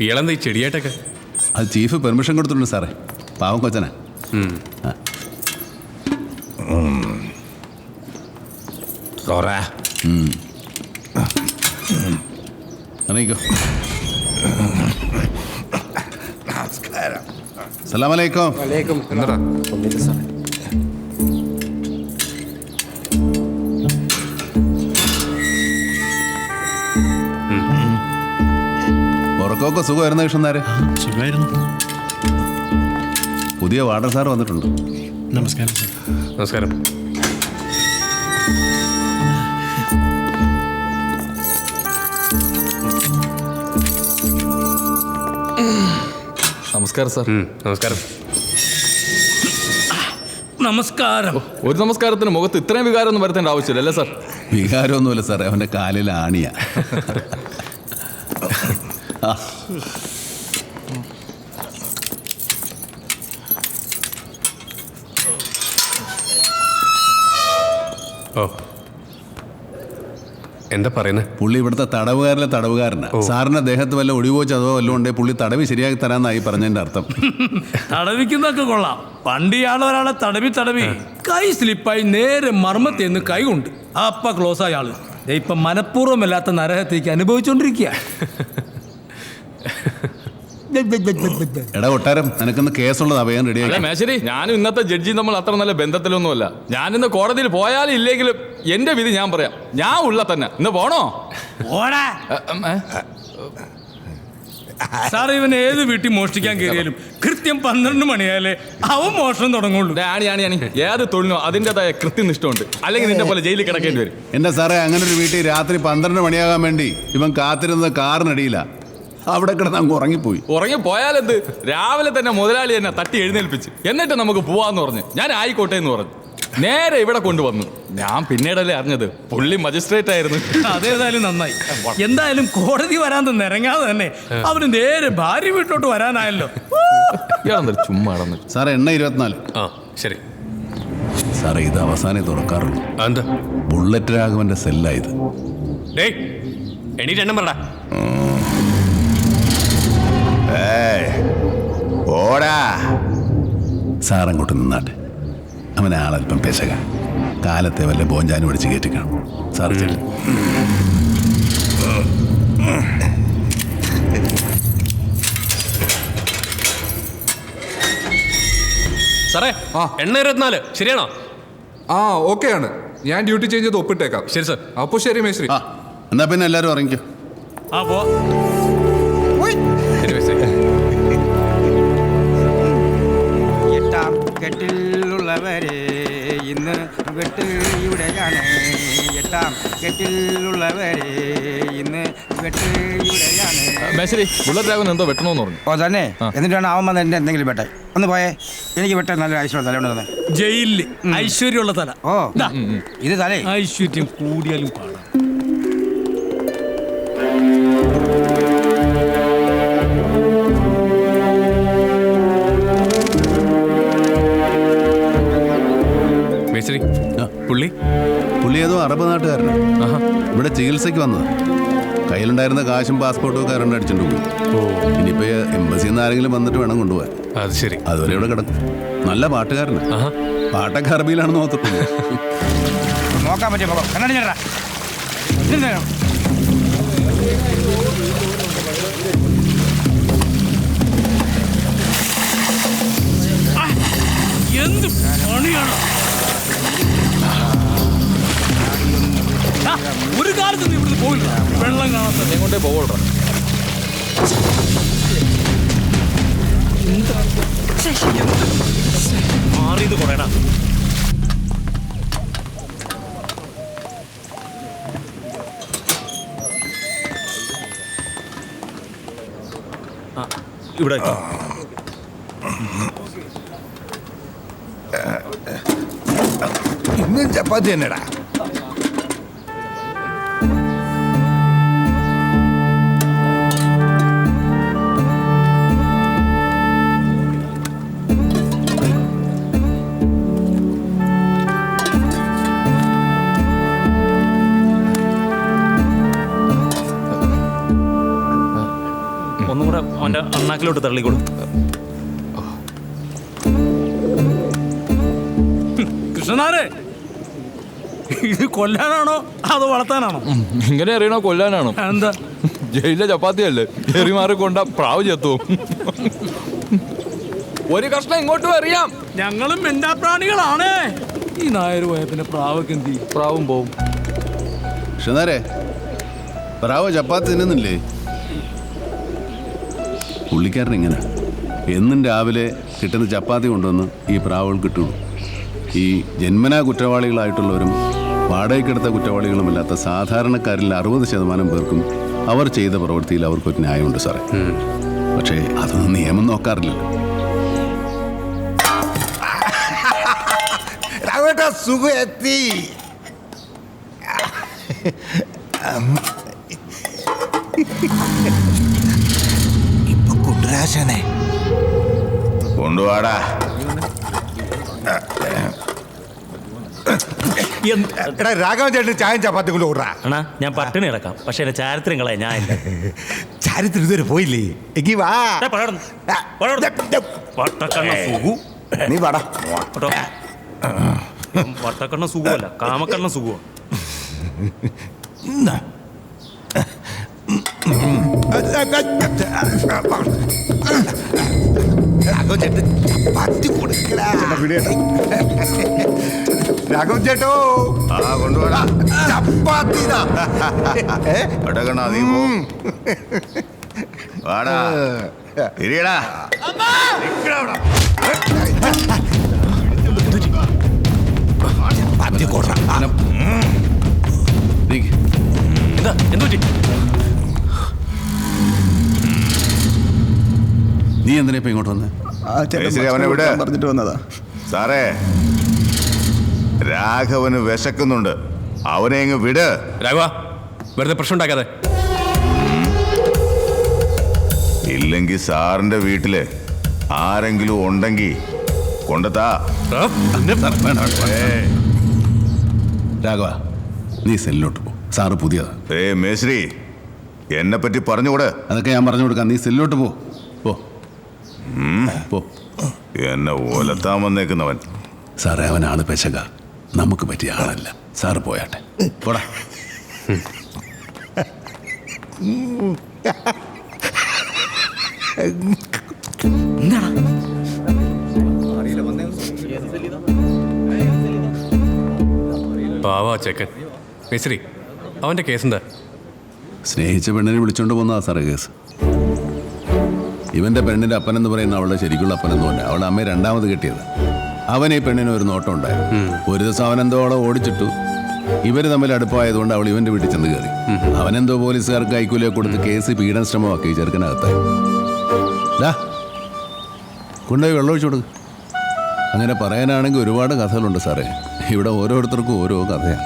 ഇയാളെന്താ ഈ ചെടിയായിട്ടൊക്കെ? അത് ചീഫ് പെർമിഷൻ കൊടുത്തിട്ടുണ്ട് സാറേ. പാവം കൊച്ചനാ. അറിയിക്കോ. നമസ്കാരം. സലാമലൈക്കും. ഉറക്കമൊക്കെ സുഖമായിരുന്ന കൃഷ്ണനാര്? സുഖമായിരുന്നു. പുതിയ വാർഡൻ സാർ വന്നിട്ടുണ്ട്. നമസ്കാരം സാർ. നമസ്കാരം. നമസ്കാരം സാർ. നമസ്കാരം. നമസ്കാരം. ഒരു നമസ്കാരത്തിന് മുഖത്ത് ഇത്രയും വികാരമൊന്നും വരുത്തേണ്ട ആവശ്യമില്ല അല്ലേ സാർ? വികാരമൊന്നുമില്ല സാറേ, അവൻ്റെ കാലിൽ ആണിയാ. ഓ, എന്താ പറയുന്നത്? പുള്ളി ഇവിടുത്തെ തടവുകാരിലെ തടവുകാരനാ. സാറിന്റെ ദേഹത്ത് വല്ല ഒടിവോ ചതവോ വല്ലതും ഉണ്ടെങ്കിൽ പുള്ളി തടവി ശരിയാക്കി തരാന്നായി പറഞ്ഞതിന്റെ അർത്ഥം. തടവിക്കുന്നൊക്കെ കൊള്ളാം. പണ്ട് ഇയാൾ ഒരാളെ തടവി കൈ സ്ലിപ്പായി നേരെ മർമ്മത്തേന്ന് കൈ കൊണ്ട് അപ്പ ക്ലോസ് ആയ ആള് ഇപ്പൊ മനഃപൂർവ്വമല്ലാത്ത നരഹത്തേക്ക് അനുഭവിച്ചോണ്ടിരിക്കുക. എടാ കൊട്ടാരം, നിനക്കൊന്ന് കേസുള്ളത് അഭയം അല്ല റെഡിയാക്കി. മേശരി, ഞാനും ഇന്നത്തെ ജഡ്ജിയും തമ്മിൽ അത്ര നല്ല ബന്ധത്തിലൊന്നുമല്ല. ഞാനിന്ന് കോടതിയിൽ പോയാലും ഇല്ലെങ്കിലും എന്റെ വിധി ഞാൻ പറയാം. ഞാൻ ഉള്ള തന്നെ. ഇന്ന് പോണോ? സാർ, ഇവൻ ഏത് വീട്ടിൽ മോഷ്ടിക്കാൻ കയറിയാലും കൃത്യം 12 മണിയായാലേ അവൻ മോഷണം തുടങ്ങുള്ളൂ. ആണി ഏത് തൊഴിലിനോ അതിൻ്റെതായ കൃത്യനിഷ്ഠമുണ്ട്. അല്ലെങ്കിൽ നിന്റെ പോലെ ജയിലിൽ കിടക്കേണ്ടി വരും. എന്റെ സാറേ, അങ്ങനെ ഒരു വീട്ടിൽ രാത്രി 12 മണിയാകാൻ വേണ്ടി ഇവൻ കാത്തിരുന്നത് കാറിനടിയില്ല. അവിടെ കിടന്ന് അങ്ങ് ഉറങ്ങിപ്പോയി. ഉറങ്ങിപ്പോയാലെന്ത്? രാവിലെ തന്നെ മുതലാളി എന്നെ തട്ടി എഴുന്നേൽപ്പിച്ച് എന്നിട്ട് നമുക്ക് പോവാന്ന് പറഞ്ഞു. ഞാൻ ആയിക്കോട്ടെ എന്ന് പറഞ്ഞു. നേരെ ഇവിടെ കൊണ്ടുവന്നു. ഞാൻ പിന്നീടല്ലേ അറിഞ്ഞത് പുള്ളി മജിസ്ട്രേറ്റ് ആയിരുന്നു. അതേതായാലും നന്നായി. എന്തായാലും കോടതി വരാൻ നിരങ്ങാതെ തന്നെ അവന് നേരെ ഭാര്യ വീട്ടിലോട്ട് വരാനായല്ലോ. ചുമ്മാ സാറേ, എണ്ണ 24. ആ ശരി സാറേ, ഇത് അവസാനം തുറക്കാറുള്ളൂ. എന്താ? ബുള്ളറ്റ് രാഘവന്റെ സെല്ലായത്. ഡേയ്, എണീറ്റ് എണ്ണം പറടാ. ഓടാ. സാറങ്ങോട്ട് നിന്നാട്ടെ. അവനെ ആളല്പം പെശക. കാലത്തെ വല്ല ബോഞ്ചാനും പിടിച്ച് കയറ്റിക്കണം. സാറ് ചെല്ലു. സാറേ, എണ്ണ 24 ശരിയാണോ? ഓക്കെ ആണ്. ഞാൻ ഡ്യൂട്ടി ചേഞ്ച് ചെയ്ത് ഒപ്പിട്ടേക്കാം. ശരി സാർ. അപ്പോൾ ശരി മേശ്രി. എന്നാ പിന്നെ എല്ലാവരും ഇറങ്ങിക്കോ. ശരി മേശ്രി. എട്ടാം കെട്ടിലുള്ളവരെ ഇന്ന് വെട്ട് ഇവിടെയാണ്. എട്ടാം കെട്ടിലുള്ളവരെ ഇന്ന് വെട്ട് ഇവിടെയാണ്. മേശരി, ബുള്ളറ്റ് രാഘവൻ എന്തോ വെട്ടണമെന്ന് പറഞ്ഞു. ഓ തന്നെ? എന്നിട്ടാണ് അവൻ വന്ന് എൻ്റെ എന്തെങ്കിലും വെട്ടെ? ഒന്ന് പോയേ. എനിക്ക് വെട്ടാൻ നല്ല ഐശ്വര്യ തല ഉണ്ടെന്ന്. ജയിലില് ഐശ്വര്യമുള്ള തല. ഓ, ഇത് തലേ ഐശ്വര്യം കൂടിയാലും പാടാം. മേശ്രി, പുള്ളി ഏതോ അറബ് നാട്ടുകാരനാണ്. ഇവിടെ ചികിത്സയ്ക്ക് വന്നത്. കയ്യിലുണ്ടായിരുന്ന കാശും പാസ്പോർട്ടും ഒക്കെ ആരണ്ട് അടിച്ചിട്ട് പോയി. ഇനിയിപ്പോ എംബസിയിൽ നിന്ന് ആരെങ്കിലും വന്നിട്ട് വേണം കൊണ്ടുപോകാൻ. അത് ശരി. അതുവരെ ഇവിടെ കിടക്കും. നല്ല പാട്ടുകാരനാണ്. പാട്ടൊക്കെ അറബിയിലാണെന്ന് നോക്കത്തുള്ളൂ. നോക്കാൻ പറ്റിയ മുഖം കണ്ണടി ചേട്ടാ. എന്ത് പണിയാണ്! ഒരു കാലത്ത് നീ ഇവിടുന്ന് പോയില്ല. വെള്ളം കാണാത്ത എങ്ങോട്ടേ പോകണ്ട. മാറിയത് കുറയടാ. ഇവിടെ ഇന്നും ചപ്പാത്തി തന്നെടാ. ഒന്ന് ഒന്നും കൂടെ അവൻ്റെ അണ്ണാക്കിലോട്ട് തള്ളിക്കൊടു. കൃഷ്ണനാരെ, ഇത് കൊല്ലാനാണോ അതോ വളർത്താനാണോ? ഇങ്ങനെ അറിയണോ കൊല്ലാനാണോ? എന്താ ജയിലിലെ ചപ്പാത്തിയല്ലേ, എറിമാറി കൊണ്ട പ്രാവ് ചെത്തും. ഒരു കഷ്ണം ഇങ്ങോട്ടും അറിയാം. ഞങ്ങളും മിണ്ടാപ്രാണികളാണ്. ഈ നായർ പോയ പിന്നെ പ്രാവൊക്കെ എന്ത് ചെയ്യും? പ്രാവും പോവും. കൃഷ്ണനാരെ, പ്രാവ് ചപ്പാത്തി തിന്നുന്നില്ലേ? പുള്ളിക്കാരൻ ഇങ്ങനെ എന്നും രാവിലെ കിട്ടുന്ന ചപ്പാത്തി കൊണ്ടുവന്ന് ഈ പ്രാവുകൾ കിട്ടുള്ളൂ. ഈ ജന്മനാ കുറ്റവാളികളായിട്ടുള്ളവരും വാടകയ്ക്കെടുത്ത കുറ്റവാളികളുമല്ലാത്ത സാധാരണക്കാരിൽ 60% പേർക്കും അവർ ചെയ്ത പ്രവൃത്തിയിൽ അവർക്കൊരു ന്യായമുണ്ട് സാറേ. പക്ഷേ അതൊന്നും നിയമം നോക്കാറില്ലല്ലോ. രാഘവേട്ടാ, സുഖം എത്തി. ഇപ്പൊ കുട്ടരാശനെ കൊണ്ടുപോടാ. എടാ രാഘവൻ ചേട്ടൻ ചായം ചപ്പാത്തി കൊണ്ട് ഓടാ. അണ്ണാ ഞാൻ പട്ടിണി കിടക്കാം, പക്ഷെ എൻ്റെ ചാരിത്രം കളയാ ഞാൻ ഇല്ല. ചാരിത്രം ഇതുവരെ പോയില്ലേ? എങ്കി വാ. നീ വാടാ. വട്ടക്കണ്ണ സുഖമല്ല, കാമക്കണ്ണ സുഖമാണ്. രാഘവൻ ചേട്ടൻ ചപ്പാത്തി കൊടുക്കടാ. രാഘവൻ ചേട്ടോ, കൊണ്ടുപോടാ ചപ്പാത്തി നീ പോ. വാടാ ഇരിയടാ. ചപ്പാത്തി കൊടുക്കാം. എന്താ എന്തു പറ്റി? നീ എന്തിനാ ഇപ്പൊ ഇങ്ങോട്ട് വന്നേ? അവനെ വിട്. പറഞ്ഞിട്ട് വന്നതാ. സാറേ, രാഘവന് വിശക്കുന്നുണ്ട്, അവനെ അങ്ങ് വിട്. രാഘവ, വെറുതെ പ്രശ്നം ഉണ്ടാക്കാതെ. ഇല്ലെങ്കിൽ സാറിന്റെ വീട്ടില് ആരെങ്കിലും ഉണ്ടെങ്കിൽ കൊണ്ടെത്താ. രാഘവ, നീ സെല്ലിലോട്ട് പോ. സാറ് പുതിയതാ. മേശ്രി, എന്നെ പറ്റി പറഞ്ഞുകൂടെ? അതൊക്കെ ഞാൻ പറഞ്ഞു കൊടുക്കാം. നീ സെല്ലിലോട്ട് പോ. പോ പോ. എന്നെ ഒലത്താൻ വന്നേക്കുന്നവൻ. സാറേ, അവനാണ് പെശക. നമുക്ക് പറ്റിയ ആളല്ല. സാറ് പോയാട്ടെ. പോടാ. പാവാ ചെക്കൻ. മേശ്രി, അവൻ്റെ കേസ് എന്താ? സ്നേഹിച്ച പെണ്ണിനെ വിളിച്ചോണ്ട് പോകുന്നതാ സാറേ കേസ്. ഇവന്റെ പെണ്ണിന്റെ അപ്പനെന്ന് പറയുന്ന അവളുടെ ശരിക്കുള്ള അപ്പനെന്ന് പറഞ്ഞാൽ അവളുടെ അമ്മയെ രണ്ടാമത് കെട്ടിയത്. അവൻ ഈ പെണ്ണിന് ഒരു നോട്ടം ഉണ്ടായിരുന്നു. ഒരു ദിവസം അവനെന്തോ അവളെ ഓടിച്ചിട്ടു. ഇവർ തമ്മിൽ അടുപ്പമായതുകൊണ്ട് അവൾ ഇവന്റെ വീട്ടിൽ ചെന്ന് കയറി. അവനെന്തോ പോലീസുകാർക്ക് കൈക്കൂലിയെ കൊടുത്ത് കേസ് പീഡന ശ്രമമാക്കി ചെറുക്കനകത്തായി. കൊണ്ടുപോയി വെള്ളമൊഴിച്ചു കൊടുക്കും. അങ്ങനെ പറയാനാണെങ്കിൽ ഒരുപാട് കഥകളുണ്ട് സാറേ. ഇവിടെ ഓരോരുത്തർക്കും ഓരോ കഥയാണ്.